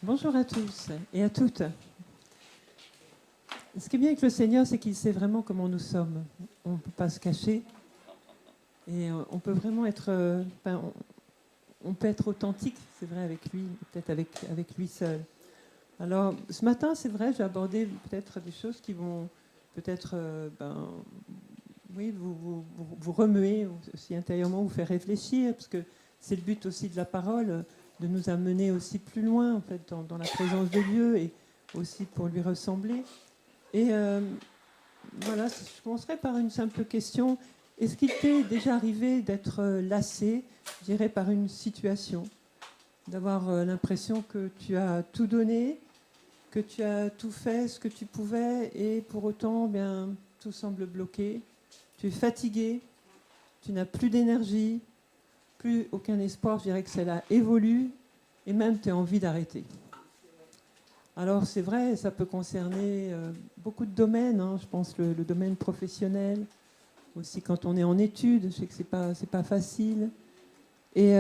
Bonjour à tous et à toutes. Ce qui est bien avec le Seigneur, c'est qu'il sait vraiment comment nous sommes. On ne peut pas se cacher et on peut vraiment être, on peut être authentique, c'est vrai, avec lui, peut-être avec lui seul. Alors, ce matin, c'est vrai, j'ai abordé peut-être des choses qui vont peut-être, oui, vous remuer aussi intérieurement, vous faire réfléchir, parce que c'est le but aussi de la parole, de nous amener aussi plus loin, en fait, dans la présence de Dieu et aussi pour lui ressembler. Et voilà, je commencerai par une simple question. Est-ce qu'il t'est déjà arrivé d'être lassé, je dirais, par une situation, d'avoir l'impression que tu as tout donné, que tu as tout fait ce que tu pouvais, et pour autant, bien, tout semble bloqué. Tu es fatigué, tu n'as plus d'énergie, plus aucun espoir, je dirais que cela évolue, et même tu as envie d'arrêter. Alors c'est vrai, ça peut concerner beaucoup de domaines, hein. Je pense le domaine professionnel, aussi quand on est en études, je sais que c'est pas facile. Et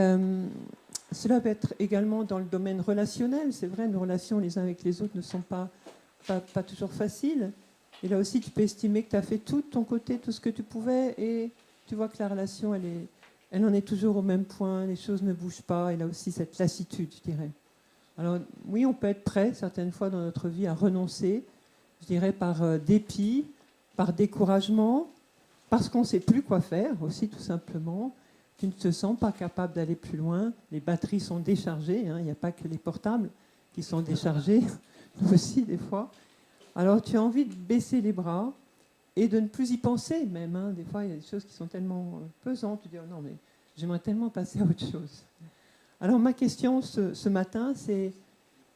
cela peut être également dans le domaine relationnel, c'est vrai, nos relations les uns avec les autres ne sont pas toujours faciles. Et là aussi, tu peux estimer que tu as fait tout de ton côté, tout ce que tu pouvais, et tu vois que la relation, elle en est toujours au même point, les choses ne bougent pas, et là aussi cette lassitude, je dirais. Alors oui, on peut être prêt certaines fois dans notre vie à renoncer, je dirais par dépit, par découragement, parce qu'on ne sait plus quoi faire aussi tout simplement. Tu ne te sens pas capable d'aller plus loin, les batteries sont déchargées, hein. Il n'y a pas que les portables qui sont déchargés, nous aussi des fois. Alors tu as envie de baisser les bras et de ne plus y penser même, hein. Des fois il y a des choses qui sont tellement pesantes, tu dis oh non mais j'aimerais tellement passer à autre chose. Alors ma question ce matin, c'est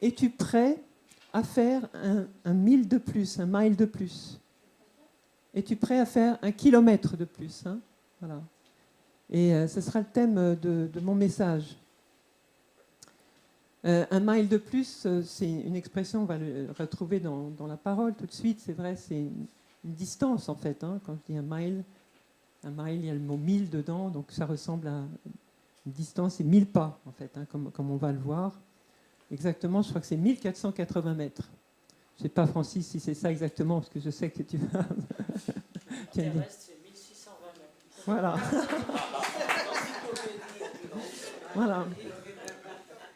es-tu prêt à faire un mile de plus, un mile de plus? Es-tu prêt à faire 1 kilomètre de plus, hein? Voilà. Et ce sera le thème de mon message. Un mile de plus, c'est une expression, on va le retrouver dans la parole tout de suite. C'est vrai, c'est une distance en fait, hein. Quand je dis un mile, il y a le mot 1000 dedans, donc ça ressemble à une distance, c'est 1000 pas en fait, hein, comme on va le voir. Exactement, je crois que c'est 1480 mètres. Je ne sais pas, Francis, si c'est ça exactement, parce que je sais que tu vas. Terrestre, c'est 1620 mètres. Voilà. Voilà.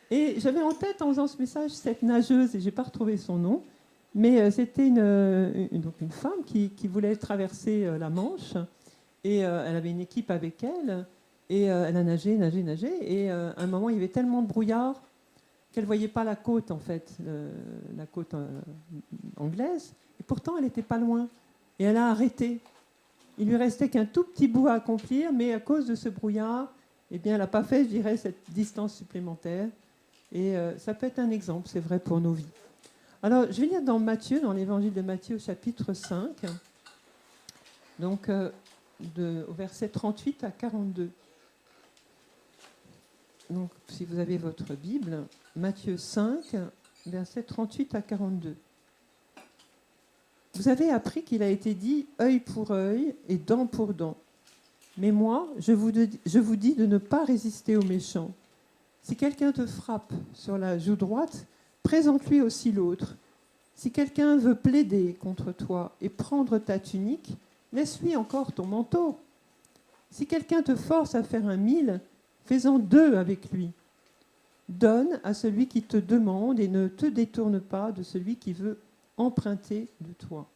Et j'avais en tête, en faisant ce message, cette nageuse, et je n'ai pas retrouvé son nom, mais c'était donc une femme qui voulait traverser la Manche, et elle avait une équipe avec elle, et elle a nagé, et à un moment, il y avait tellement de brouillard qu'elle ne voyait pas la côte, en fait, la côte anglaise, et pourtant, elle n'était pas loin, et elle a arrêté. Il lui restait qu'un tout petit bout à accomplir, mais à cause de ce brouillard, eh bien, elle n'a pas fait, je dirais, cette distance supplémentaire. Et ça peut être un exemple, c'est vrai pour nos vies. Alors, je vais lire dans Matthieu, dans l'évangile de Matthieu, au chapitre 5, donc au verset 38 à 42. Donc, si vous avez votre Bible, Matthieu 5, versets 38 à 42. Vous avez appris qu'il a été dit œil pour œil et dent pour dent. Mais moi, je vous dis de ne pas résister aux méchants. Si quelqu'un te frappe sur la joue droite, présente-lui aussi l'autre. Si quelqu'un veut plaider contre toi et prendre ta tunique, laisse-lui encore ton manteau. Si quelqu'un te force à faire 1 000, fais-en 2 avec lui. Donne à celui qui te demande et ne te détourne pas de celui qui veut emprunter de toi.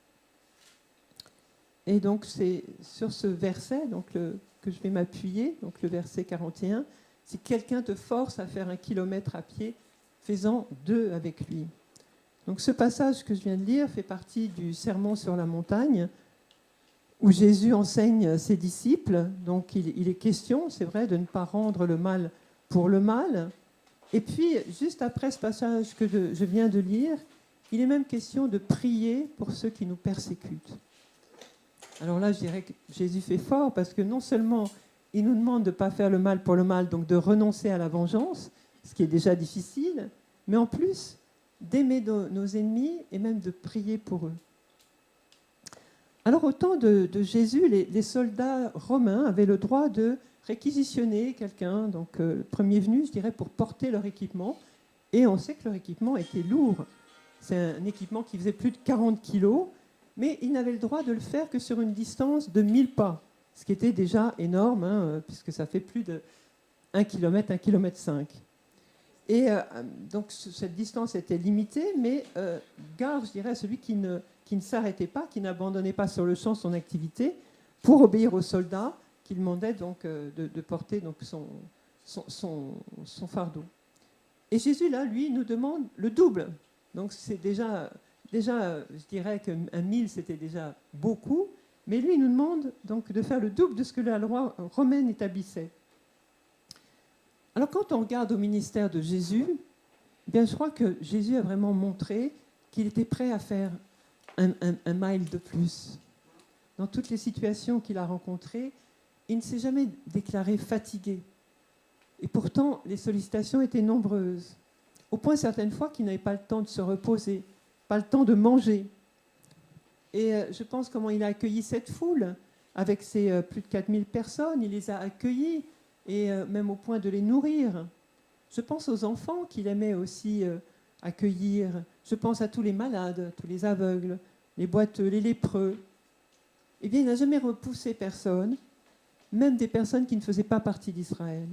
Et donc c'est sur ce verset que je vais m'appuyer, donc le verset 41. Si quelqu'un te force à faire 1 kilomètre à pied, fais-en 2 avec lui. Donc ce passage que je viens de lire fait partie du Sermon sur la montagne, où Jésus enseigne ses disciples. Donc il est question, c'est vrai, de ne pas rendre le mal pour le mal. Et puis, juste après ce passage que je viens de lire, il est même question de prier pour ceux qui nous persécutent. Alors là, je dirais que Jésus fait fort, parce que non seulement il nous demande de ne pas faire le mal pour le mal, donc de renoncer à la vengeance, ce qui est déjà difficile, mais en plus d'aimer nos ennemis et même de prier pour eux. Alors au temps de Jésus, les soldats romains avaient le droit de réquisitionner quelqu'un, donc le premier venu, je dirais, pour porter leur équipement. Et on sait que leur équipement était lourd. C'est un équipement qui faisait plus de 40 kilos, mais ils n'avaient le droit de le faire que sur une distance de 1000 pas, ce qui était déjà énorme, hein, puisque ça fait plus de 1 km, 1,5 km. Et donc cette distance était limitée, mais gare, je dirais, à celui qui ne s'arrêtait pas, qui n'abandonnait pas sur le champ son activité pour obéir aux soldats qui demandaient donc de porter donc son fardeau. Et Jésus, là, lui, nous demande le double. Donc c'est déjà, je dirais qu'un 1000, c'était déjà beaucoup, mais lui, il nous demande donc de faire le double de ce que la loi romaine établissait. Alors quand on regarde au ministère de Jésus, eh bien, je crois que Jésus a vraiment montré qu'il était prêt à faire un mile de plus. Dans toutes les situations qu'il a rencontrées, il ne s'est jamais déclaré fatigué. Et pourtant, les sollicitations étaient nombreuses, au point certaines fois qu'il n'avait pas le temps de se reposer, pas le temps de manger. Et je pense comment il a accueilli cette foule, avec ses plus de 4000 personnes, il les a accueillis, et même au point de les nourrir. Je pense aux enfants qu'il aimait aussi accueillir. Je pense à tous les malades, tous les aveugles, les boiteux, les lépreux. Eh bien, il n'a jamais repoussé personne, même des personnes qui ne faisaient pas partie d'Israël.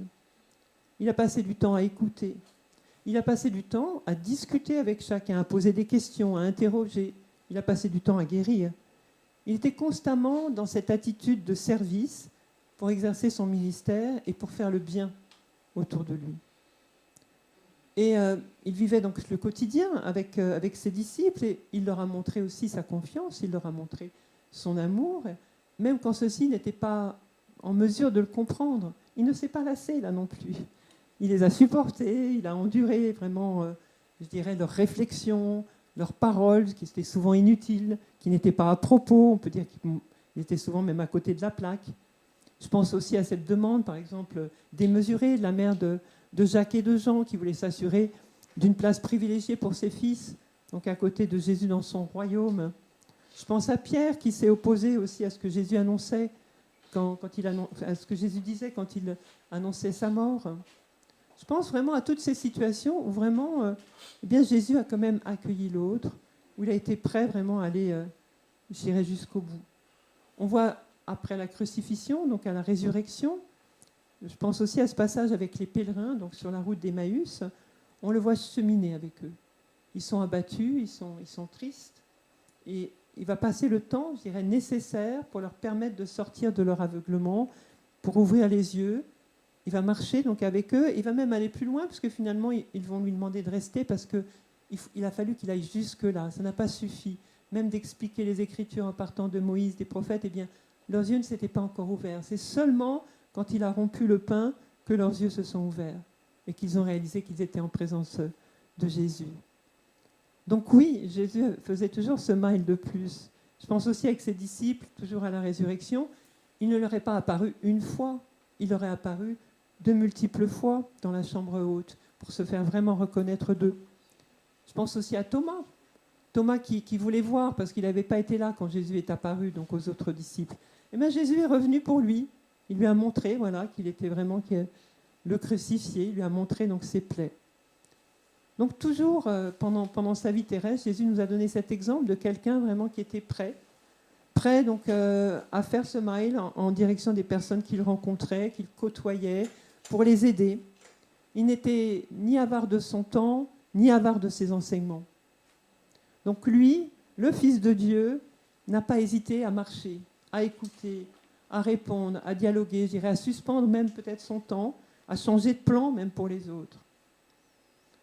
Il a passé du temps à écouter. Il a passé du temps à discuter avec chacun, à poser des questions, à interroger. Il a passé du temps à guérir. Il était constamment dans cette attitude de service pour exercer son ministère et pour faire le bien autour de lui. Et il vivait donc le quotidien avec ses disciples et il leur a montré aussi sa confiance, il leur a montré son amour, même quand ceux-ci n'étaient pas en mesure de le comprendre. Il ne s'est pas lassé là non plus. Il les a supportés, il a enduré vraiment, je dirais, leurs réflexions, leurs paroles, qui étaient souvent inutiles, qui n'étaient pas à propos, on peut dire qu'ils étaient souvent même à côté de la plaque. Je pense aussi à cette demande, par exemple, démesurée de la mère de Jacques et de Jean, qui voulait s'assurer d'une place privilégiée pour ses fils, donc à côté de Jésus dans son royaume. Je pense à Pierre, qui s'est opposé aussi à ce que Jésus annonçait, à ce que Jésus disait quand il annonçait sa mort. Je pense vraiment à toutes ces situations où vraiment, eh bien, Jésus a quand même accueilli l'autre, où il a été prêt vraiment à aller, je dirais, jusqu'au bout. On voit après la crucifixion, donc à la résurrection, je pense aussi à ce passage avec les pèlerins, donc sur la route d'Emmaüs, on le voit cheminer avec eux. Ils sont abattus, ils sont tristes, et il va passer le temps, je dirais, nécessaire pour leur permettre de sortir de leur aveuglement, pour ouvrir les yeux. Il va marcher donc avec eux, il va même aller plus loin, parce que finalement, ils vont lui demander de rester, parce qu'il a fallu qu'il aille jusque-là. Ça n'a pas suffi. Même d'expliquer les Écritures en partant de Moïse, des prophètes, eh bien, leurs yeux ne s'étaient pas encore ouverts. C'est seulement quand il a rompu le pain que leurs yeux se sont ouverts et qu'ils ont réalisé qu'ils étaient en présence de Jésus. Donc oui, Jésus faisait toujours ce mile de plus. Je pense aussi avec ses disciples, toujours à la résurrection, il ne leur est pas apparu une fois, il leur est apparu de multiples fois dans la chambre haute pour se faire vraiment reconnaître d'eux. Je pense aussi à Thomas. Thomas qui voulait voir parce qu'il n'avait pas été là quand Jésus est apparu donc aux autres disciples. Et bien Jésus est revenu pour lui. Il lui a montré voilà, qu'il était vraiment le crucifié. Il lui a montré donc ses plaies. Donc toujours pendant sa vie terrestre, Jésus nous a donné cet exemple de quelqu'un vraiment qui était prêt donc à faire ce mile en direction des personnes qu'il rencontrait, qu'il côtoyait, pour les aider. Il n'était ni avare de son temps, ni avare de ses enseignements. Donc lui, le Fils de Dieu, n'a pas hésité à marcher, à écouter, à répondre, à dialoguer, je dirais, à suspendre même peut-être son temps, à changer de plan même pour les autres.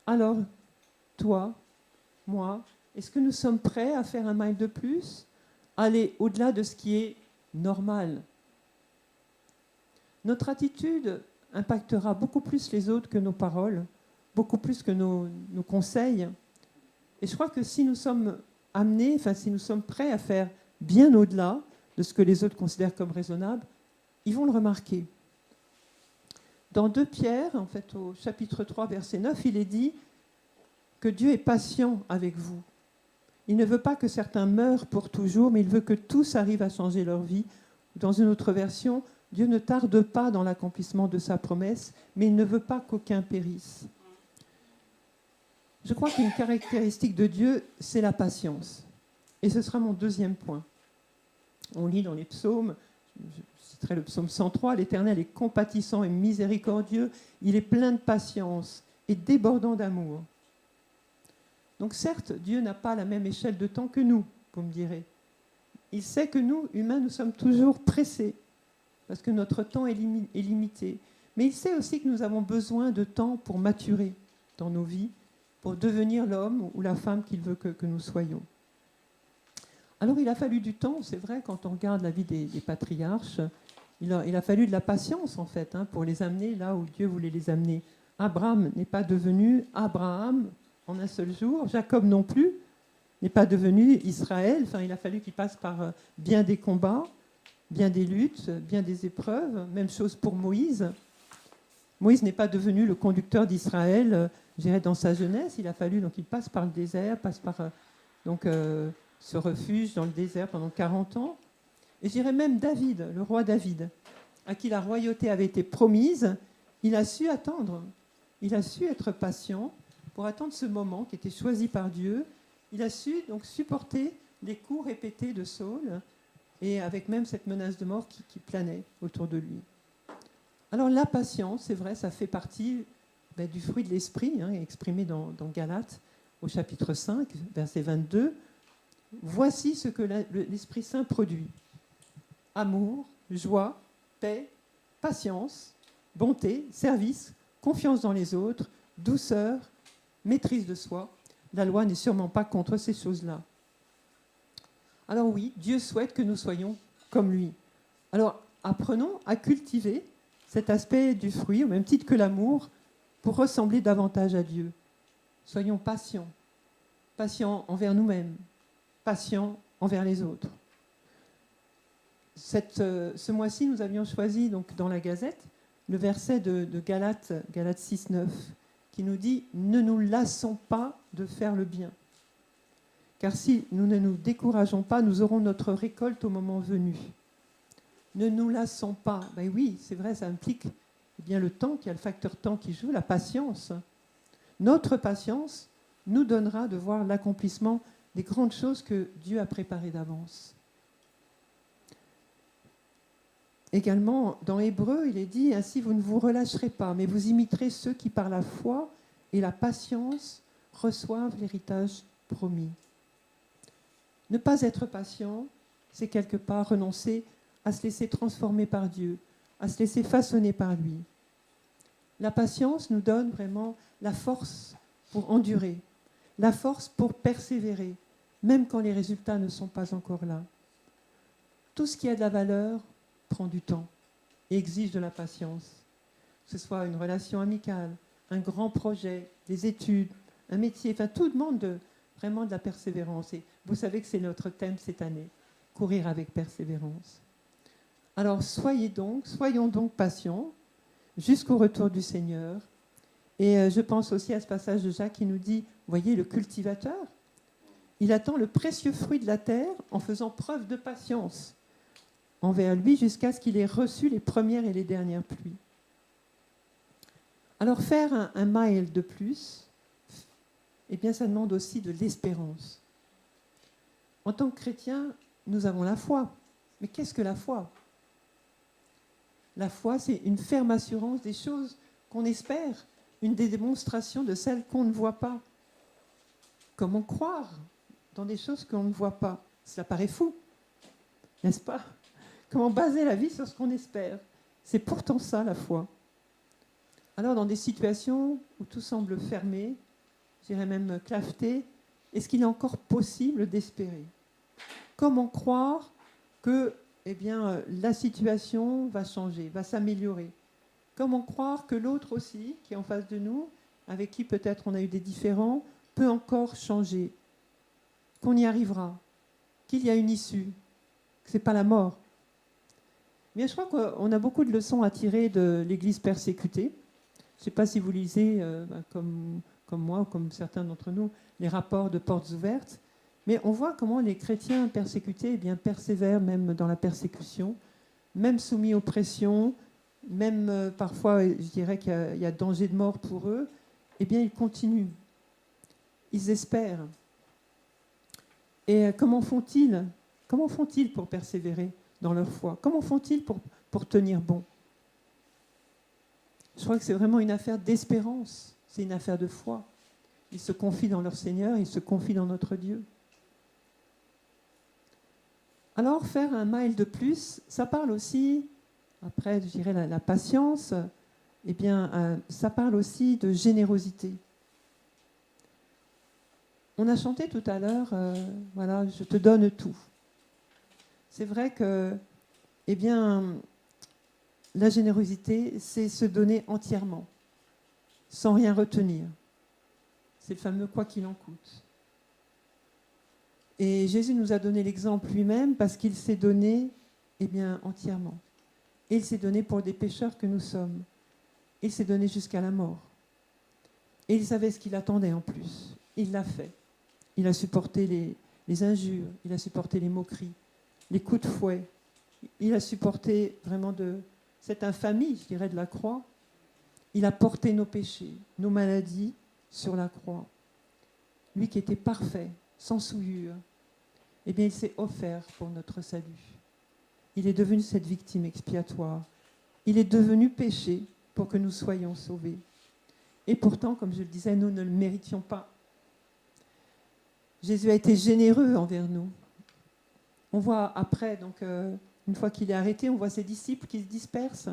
Alors, toi, moi, est-ce que nous sommes prêts à faire un mile de plus, à aller au-delà de ce qui est normal? Notre attitude impactera beaucoup plus les autres que nos paroles, beaucoup plus que nos conseils. Et je crois que si nous sommes amenés, si nous sommes prêts à faire bien au-delà de ce que les autres considèrent comme raisonnable, ils vont le remarquer. Dans 2 Pierre, en fait, au chapitre 3, verset 9, il est dit que Dieu est patient avec vous. Il ne veut pas que certains meurent pour toujours, mais il veut que tous arrivent à changer leur vie. Dans une autre version, Dieu ne tarde pas dans l'accomplissement de sa promesse, mais il ne veut pas qu'aucun périsse. Je crois qu'une caractéristique de Dieu, c'est la patience. Et ce sera mon deuxième point. On lit dans les psaumes, je citerai le psaume 103, « L'Éternel est compatissant et miséricordieux, il est plein de patience et débordant d'amour. » Donc certes, Dieu n'a pas la même échelle de temps que nous, vous me direz. Il sait que nous, humains, nous sommes toujours pressés, parce que notre temps est limité. Mais il sait aussi que nous avons besoin de temps pour maturer dans nos vies, pour devenir l'homme ou la femme qu'il veut que nous soyons. Alors il a fallu du temps, c'est vrai, quand on regarde la vie des patriarches, il a fallu de la patience en fait, pour les amener là où Dieu voulait les amener. Abraham n'est pas devenu Abraham en un seul jour, Jacob non plus n'est pas devenu Israël, enfin il a fallu qu'il passe par bien des combats, bien des luttes, bien des épreuves, même chose pour Moïse. Moïse n'est pas devenu le conducteur d'Israël, je dirais dans sa jeunesse, il a fallu donc il passe par le désert, passe par se refuge dans le désert pendant 40 ans. Et je dirais même David, le roi David, à qui la royauté avait été promise, il a su attendre. Il a su être patient pour attendre ce moment qui était choisi par Dieu. Il a su donc supporter les coups répétés de Saül et avec même cette menace de mort qui planait autour de lui. Alors la patience, c'est vrai, ça fait partie du fruit de l'esprit, exprimé dans Galates au chapitre 5, verset 22. Voici ce que l'Esprit Saint produit. Amour, joie, paix, patience, bonté, service, confiance dans les autres, douceur, maîtrise de soi. La loi n'est sûrement pas contre ces choses-là. Alors oui, Dieu souhaite que nous soyons comme lui. Alors apprenons à cultiver cet aspect du fruit, au même titre que l'amour, pour ressembler davantage à Dieu. Soyons patients, patients envers nous-mêmes, patients envers les autres. Ce mois-ci, nous avions choisi donc, dans la Gazette le verset de Galates 6, 9, qui nous dit « Ne nous lassons pas de faire le bien, car si nous ne nous décourageons pas, nous aurons notre récolte au moment venu. » Ne nous lassons pas. Ben oui, c'est vrai, ça implique bien le temps, qu'il y a le facteur temps qui joue, la patience. Notre patience nous donnera de voir l'accomplissement des grandes choses que Dieu a préparées d'avance. Également, dans Hébreux, il est dit « Ainsi vous ne vous relâcherez pas, mais vous imiterez ceux qui par la foi et la patience reçoivent l'héritage promis. » Ne pas être patient, c'est quelque part renoncer à se laisser transformer par Dieu, à se laisser façonner par lui. La patience nous donne vraiment la force pour endurer, la force pour persévérer, même quand les résultats ne sont pas encore là. Tout ce qui a de la valeur prend du temps et exige de la patience. Que ce soit une relation amicale, un grand projet, des études, un métier, enfin tout demande vraiment de la persévérance. Et vous savez que c'est notre thème cette année, courir avec persévérance. Alors soyons donc patients jusqu'au retour du Seigneur. Et je pense aussi à ce passage de Jacques qui nous dit, vous voyez, le cultivateur, il attend le précieux fruit de la terre en faisant preuve de patience envers lui jusqu'à ce qu'il ait reçu les premières et les dernières pluies. Alors faire un mile de plus, eh bien ça demande aussi de l'espérance. En tant que chrétiens, nous avons la foi. Mais qu'est-ce que la foi ? La foi, c'est une ferme assurance des choses qu'on espère, une des démonstrations de celles qu'on ne voit pas. Comment croire dans des choses qu'on ne voit pas ? Cela paraît fou, n'est-ce pas ? Comment baser la vie sur ce qu'on espère ? C'est pourtant ça, la foi. Alors, dans des situations où tout semble fermé, je dirais même claveté, est-ce qu'il est encore possible d'espérer ? Comment croire que la situation va changer, va s'améliorer ? Comment croire que l'autre aussi, qui est en face de nous, avec qui peut-être on a eu des différends, peut encore changer ? Qu'on y arrivera ? Qu'il y a une issue ? Que ce n'est pas la mort ? Mais je crois qu'on a beaucoup de leçons à tirer de l'Église persécutée. Je ne sais pas si vous lisez, comme moi ou comme certains d'entre nous, les rapports de Portes Ouvertes, mais on voit comment les chrétiens persécutés persévèrent même dans la persécution, même soumis aux pressions, même parfois, je dirais qu'il y a danger de mort pour eux, ils continuent. ils espèrent. Et comment font-ils? Comment font-ils pour persévérer dans leur foi? Comment font-ils pour tenir bon? Je crois que c'est vraiment une affaire d'espérance, c'est une affaire de foi. Ils se confient dans leur Seigneur, ils se confient dans notre Dieu. Alors, faire un mile de plus, ça parle aussi, après, je dirais, la patience, eh bien, ça parle aussi de générosité. On a chanté tout à l'heure, voilà, je te donne tout. C'est vrai que, eh bien, la générosité, c'est se donner entièrement, sans rien retenir. C'est le fameux quoi qu'il en coûte. Et Jésus nous a donné l'exemple lui-même parce qu'il s'est donné, eh bien, entièrement. Et il s'est donné pour des pécheurs que nous sommes. Il s'est donné jusqu'à la mort. Et il savait ce qu'il attendait en plus. Il l'a fait. Il a supporté les injures, il a supporté les moqueries, les coups de fouet. Il a supporté vraiment cette infamie, je dirais, de la croix. Il a porté nos péchés, nos maladies sur la croix. Lui qui était parfait, sans souillure, eh bien, il s'est offert pour notre salut. Il est devenu cette victime expiatoire. Il est devenu péché pour que nous soyons sauvés. Et pourtant, comme je le disais, nous ne le méritions pas. Jésus a été généreux envers nous. On voit après, donc, une fois qu'il est arrêté, on voit ses disciples qui se dispersent.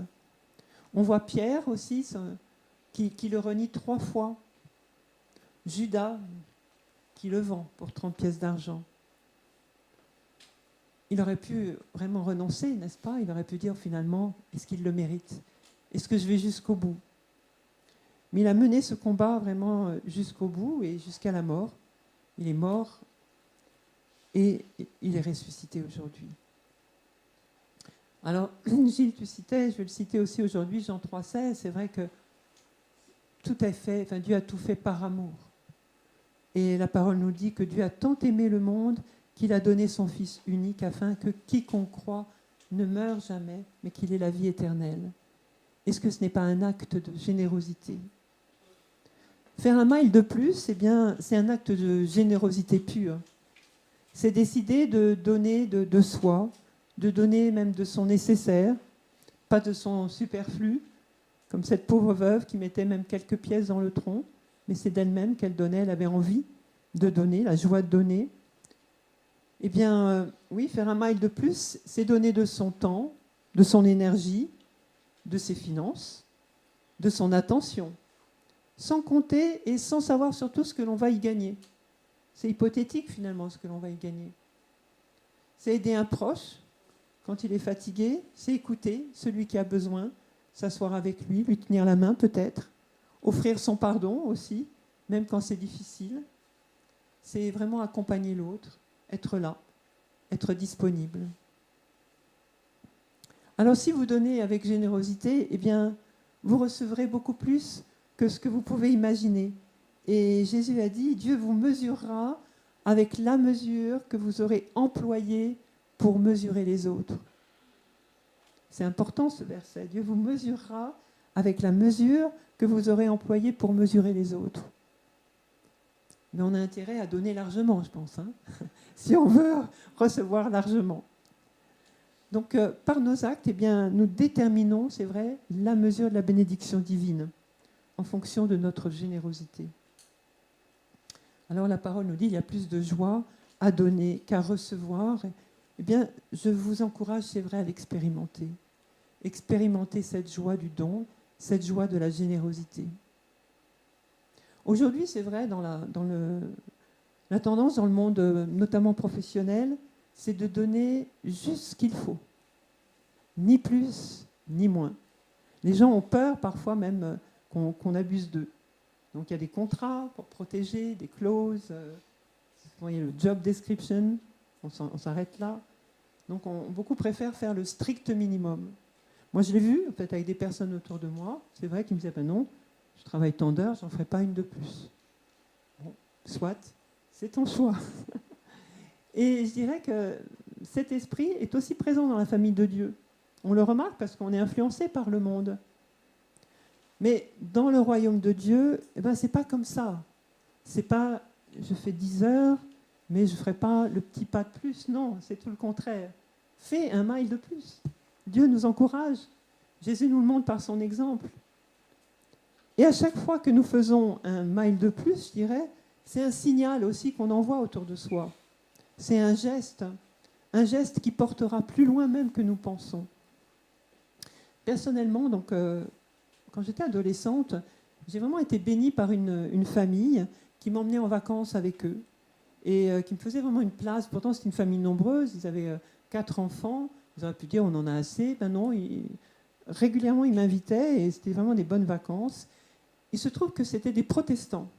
On voit Pierre aussi, qui le renie 3 fois. Judas, qui le vend pour 30 pièces d'argent. Il aurait pu vraiment renoncer, n'est-ce pas? Il aurait pu dire finalement, est-ce qu'il le mérite? Est-ce que je vais jusqu'au bout? Mais il a mené ce combat vraiment jusqu'au bout et jusqu'à la mort. Il est mort et il est ressuscité aujourd'hui. Alors, Gilles, tu citais, je vais le citer aussi aujourd'hui, Jean 3,16, c'est vrai que tout est fait, enfin Dieu a tout fait par amour. Et la parole nous dit que Dieu a tant aimé le monde qu'il a donné son Fils unique afin que quiconque croit ne meure jamais, mais qu'il ait la vie éternelle. Est-ce que ce n'est pas un acte de générosité? Faire un mile de plus, eh bien, c'est un acte de générosité pure. C'est décider de donner de soi, de donner même de son nécessaire, pas de son superflu, comme cette pauvre veuve qui mettait même quelques pièces dans le tronc, mais c'est d'elle-même qu'elle donnait, elle avait envie de donner, la joie de donner. Eh bien, oui, faire un mile de plus, c'est donner de son temps, de son énergie, de ses finances, de son attention, sans compter et sans savoir surtout ce que l'on va y gagner. C'est hypothétique finalement ce que l'on va y gagner. C'est aider un proche quand il est fatigué, c'est écouter celui qui a besoin, s'asseoir avec lui, lui tenir la main peut-être, offrir son pardon aussi, même quand c'est difficile. C'est vraiment accompagner l'autre, être là, être disponible. Alors si vous donnez avec générosité, eh bien, vous recevrez beaucoup plus que ce que vous pouvez imaginer. Et Jésus a dit, Dieu vous mesurera avec la mesure que vous aurez employée pour mesurer les autres. C'est important ce verset. Dieu vous mesurera avec la mesure que vous aurez employée pour mesurer les autres. Mais on a intérêt à donner largement, je pense, hein, si on veut recevoir largement. Donc, par nos actes, eh bien, nous déterminons, c'est vrai, la mesure de la bénédiction divine en fonction de notre générosité. Alors, la parole nous dit qu'il y a plus de joie à donner qu'à recevoir. Eh bien, je vous encourage, c'est vrai, à l'expérimenter. Expérimenter cette joie du don, cette joie de la générosité. Aujourd'hui, c'est vrai, dans la tendance dans le monde, notamment professionnel, c'est de donner juste ce qu'il faut. Ni plus, ni moins. Les gens ont peur, parfois même, qu'on abuse d'eux. Donc il y a des contrats pour protéger, des clauses. Vous voyez le job description, on s'arrête là. Donc beaucoup préfèrent faire le strict minimum. Moi, je l'ai vu, peut-être avec des personnes autour de moi. C'est vrai qu'ils me disaient, ben non, je travaille tant d'heures, j'en ferai pas une de plus. Bon, soit, c'est ton choix. Et je dirais que cet esprit est aussi présent dans la famille de Dieu. On le remarque parce qu'on est influencé par le monde. Mais dans le royaume de Dieu, eh ben, ce n'est pas comme ça. Ce n'est pas je fais 10 heures, mais je ne ferai pas le petit pas de plus. Non, c'est tout le contraire. Fais un mile de plus. Dieu nous encourage. Jésus nous le montre par son exemple. Et à chaque fois que nous faisons un mile de plus, je dirais, c'est un signal aussi qu'on envoie autour de soi. C'est un geste qui portera plus loin même que nous pensons. Personnellement, donc, quand j'étais adolescente, j'ai vraiment été bénie par une famille qui m'emmenait en vacances avec eux et qui me faisait vraiment une place. Pourtant, c'était une famille nombreuse, ils avaient 4 enfants. Ils auraient pu dire on en a assez. Ben non, régulièrement, ils m'invitaient et c'était vraiment des bonnes vacances. Il se trouve que c'était des protestants.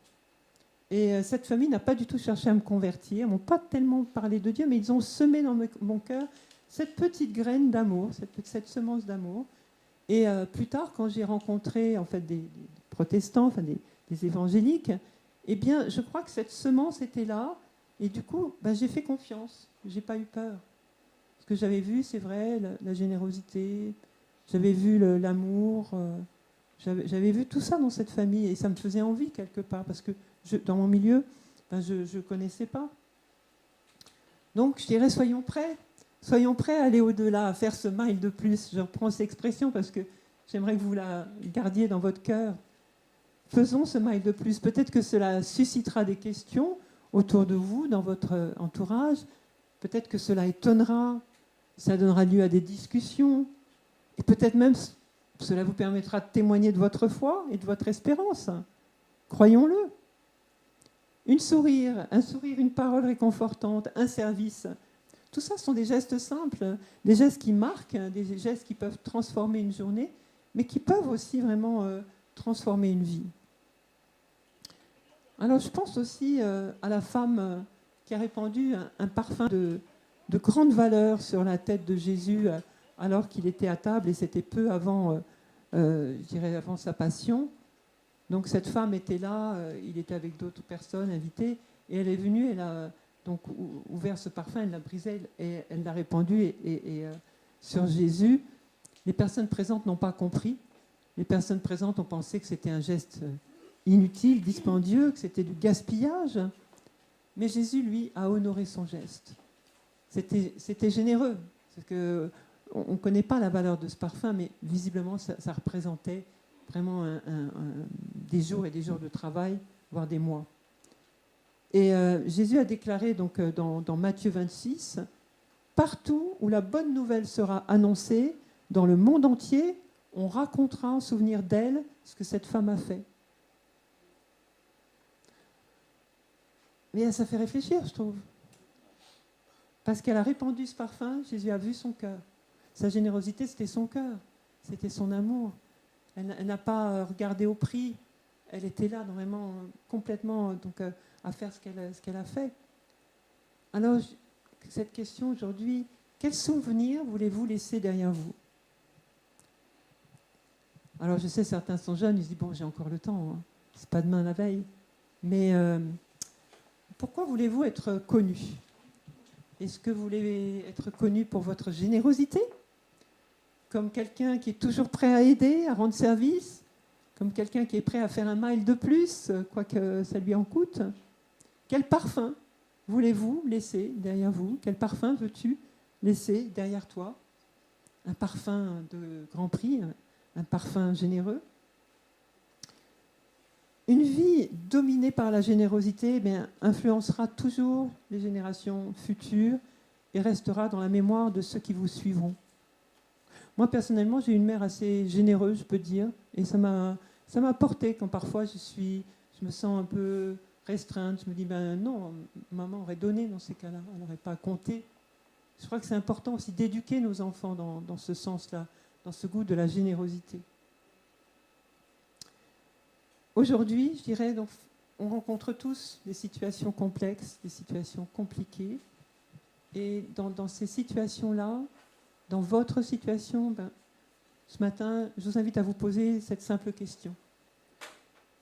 Et cette famille n'a pas du tout cherché à me convertir, ils m'ont pas tellement parlé de Dieu, mais ils ont semé dans mon cœur cette petite graine d'amour, cette semence d'amour. Et plus tard, quand j'ai rencontré en fait, des protestants, enfin des évangéliques, eh bien, je crois que cette semence était là. Et du coup, ben, j'ai fait confiance. Je n'ai pas eu peur. Ce que j'avais vu, c'est vrai, la générosité, j'avais vu l'amour, j'avais vu tout ça dans cette famille. Et ça me faisait envie quelque part, parce que dans mon milieu, ben, je ne connaissais pas. Donc, je dirais, soyons prêts. Soyons prêts à aller au-delà, à faire ce mile de plus. Je reprends cette expression parce que j'aimerais que vous la gardiez dans votre cœur. Faisons ce mile de plus. Peut-être que cela suscitera des questions autour de vous, dans votre entourage. Peut-être que cela étonnera, ça donnera lieu à des discussions. Et peut-être même cela vous permettra de témoigner de votre foi et de votre espérance. Croyons-le. Un sourire, une parole réconfortante, un service. Tout ça sont des gestes simples, des gestes qui marquent, des gestes qui peuvent transformer une journée, mais qui peuvent aussi vraiment transformer une vie. Alors je pense aussi à la femme qui a répandu un parfum de grande valeur sur la tête de Jésus alors qu'il était à table, et c'était peu avant, je dirais, avant sa passion. Donc cette femme était là, il était avec d'autres personnes invitées, et elle est venue, elle a donc ouvert ce parfum, elle l'a brisé et elle l'a répandu sur Jésus. Les personnes présentes n'ont pas compris. Les personnes présentes ont pensé que c'était un geste inutile, dispendieux, que c'était du gaspillage. Mais Jésus, lui, a honoré son geste. C'était généreux. Parce que on ne connaît pas la valeur de ce parfum, mais visiblement, ça représentait vraiment des jours et des jours de travail, voire des mois. Et Jésus a déclaré donc, dans Matthieu 26, « Partout où la bonne nouvelle sera annoncée, dans le monde entier, on racontera en souvenir d'elle ce que cette femme a fait. » Mais ça fait réfléchir, je trouve. Parce qu'elle a répandu ce parfum, Jésus a vu son cœur. Sa générosité, c'était son cœur, c'était son amour. Elle n'a pas regardé au prix, elle était là vraiment complètement donc, à faire ce qu'elle a fait. Alors, cette question aujourd'hui, quel souvenir voulez-vous laisser derrière vous? Alors, je sais, certains sont jeunes, ils se disent, bon, j'ai encore le temps, hein. C'est pas demain la veille. Mais pourquoi voulez-vous être connu? Est-ce que vous voulez être connu pour votre générosité? Comme quelqu'un qui est toujours prêt à aider, à rendre service? Comme quelqu'un qui est prêt à faire un mile de plus, quoi que ça lui en coûte? Quel parfum voulez-vous laisser derrière vous? Quel parfum veux-tu laisser derrière toi? Un parfum de grand prix, un parfum généreux? Une vie dominée par la générosité influencera toujours les générations futures et restera dans la mémoire de ceux qui vous suivront. Moi, personnellement, j'ai une mère assez généreuse, je peux dire, et ça m'a porté quand parfois je me sens un peu restreinte. Je me dis, non, maman aurait donné dans ces cas-là, elle n'aurait pas compté. Je crois que c'est important aussi d'éduquer nos enfants dans ce sens-là, dans ce goût de la générosité. Aujourd'hui, je dirais, donc, on rencontre tous des situations complexes, des situations compliquées. Et dans ces situations-là, dans votre situation, ce matin, je vous invite à vous poser cette simple question.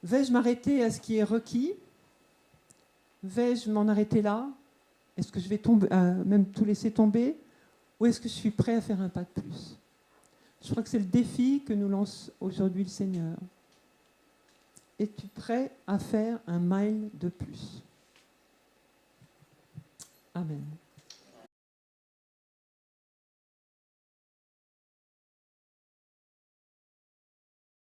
Vais-je m'arrêter à ce qui est requis? Vais-je m'en arrêter là? Est-ce que je vais même tout laisser tomber? Ou est-ce que je suis prêt à faire un pas de plus? Je crois que c'est le défi que nous lance aujourd'hui le Seigneur. Es-tu prêt à faire un mile de plus? Amen.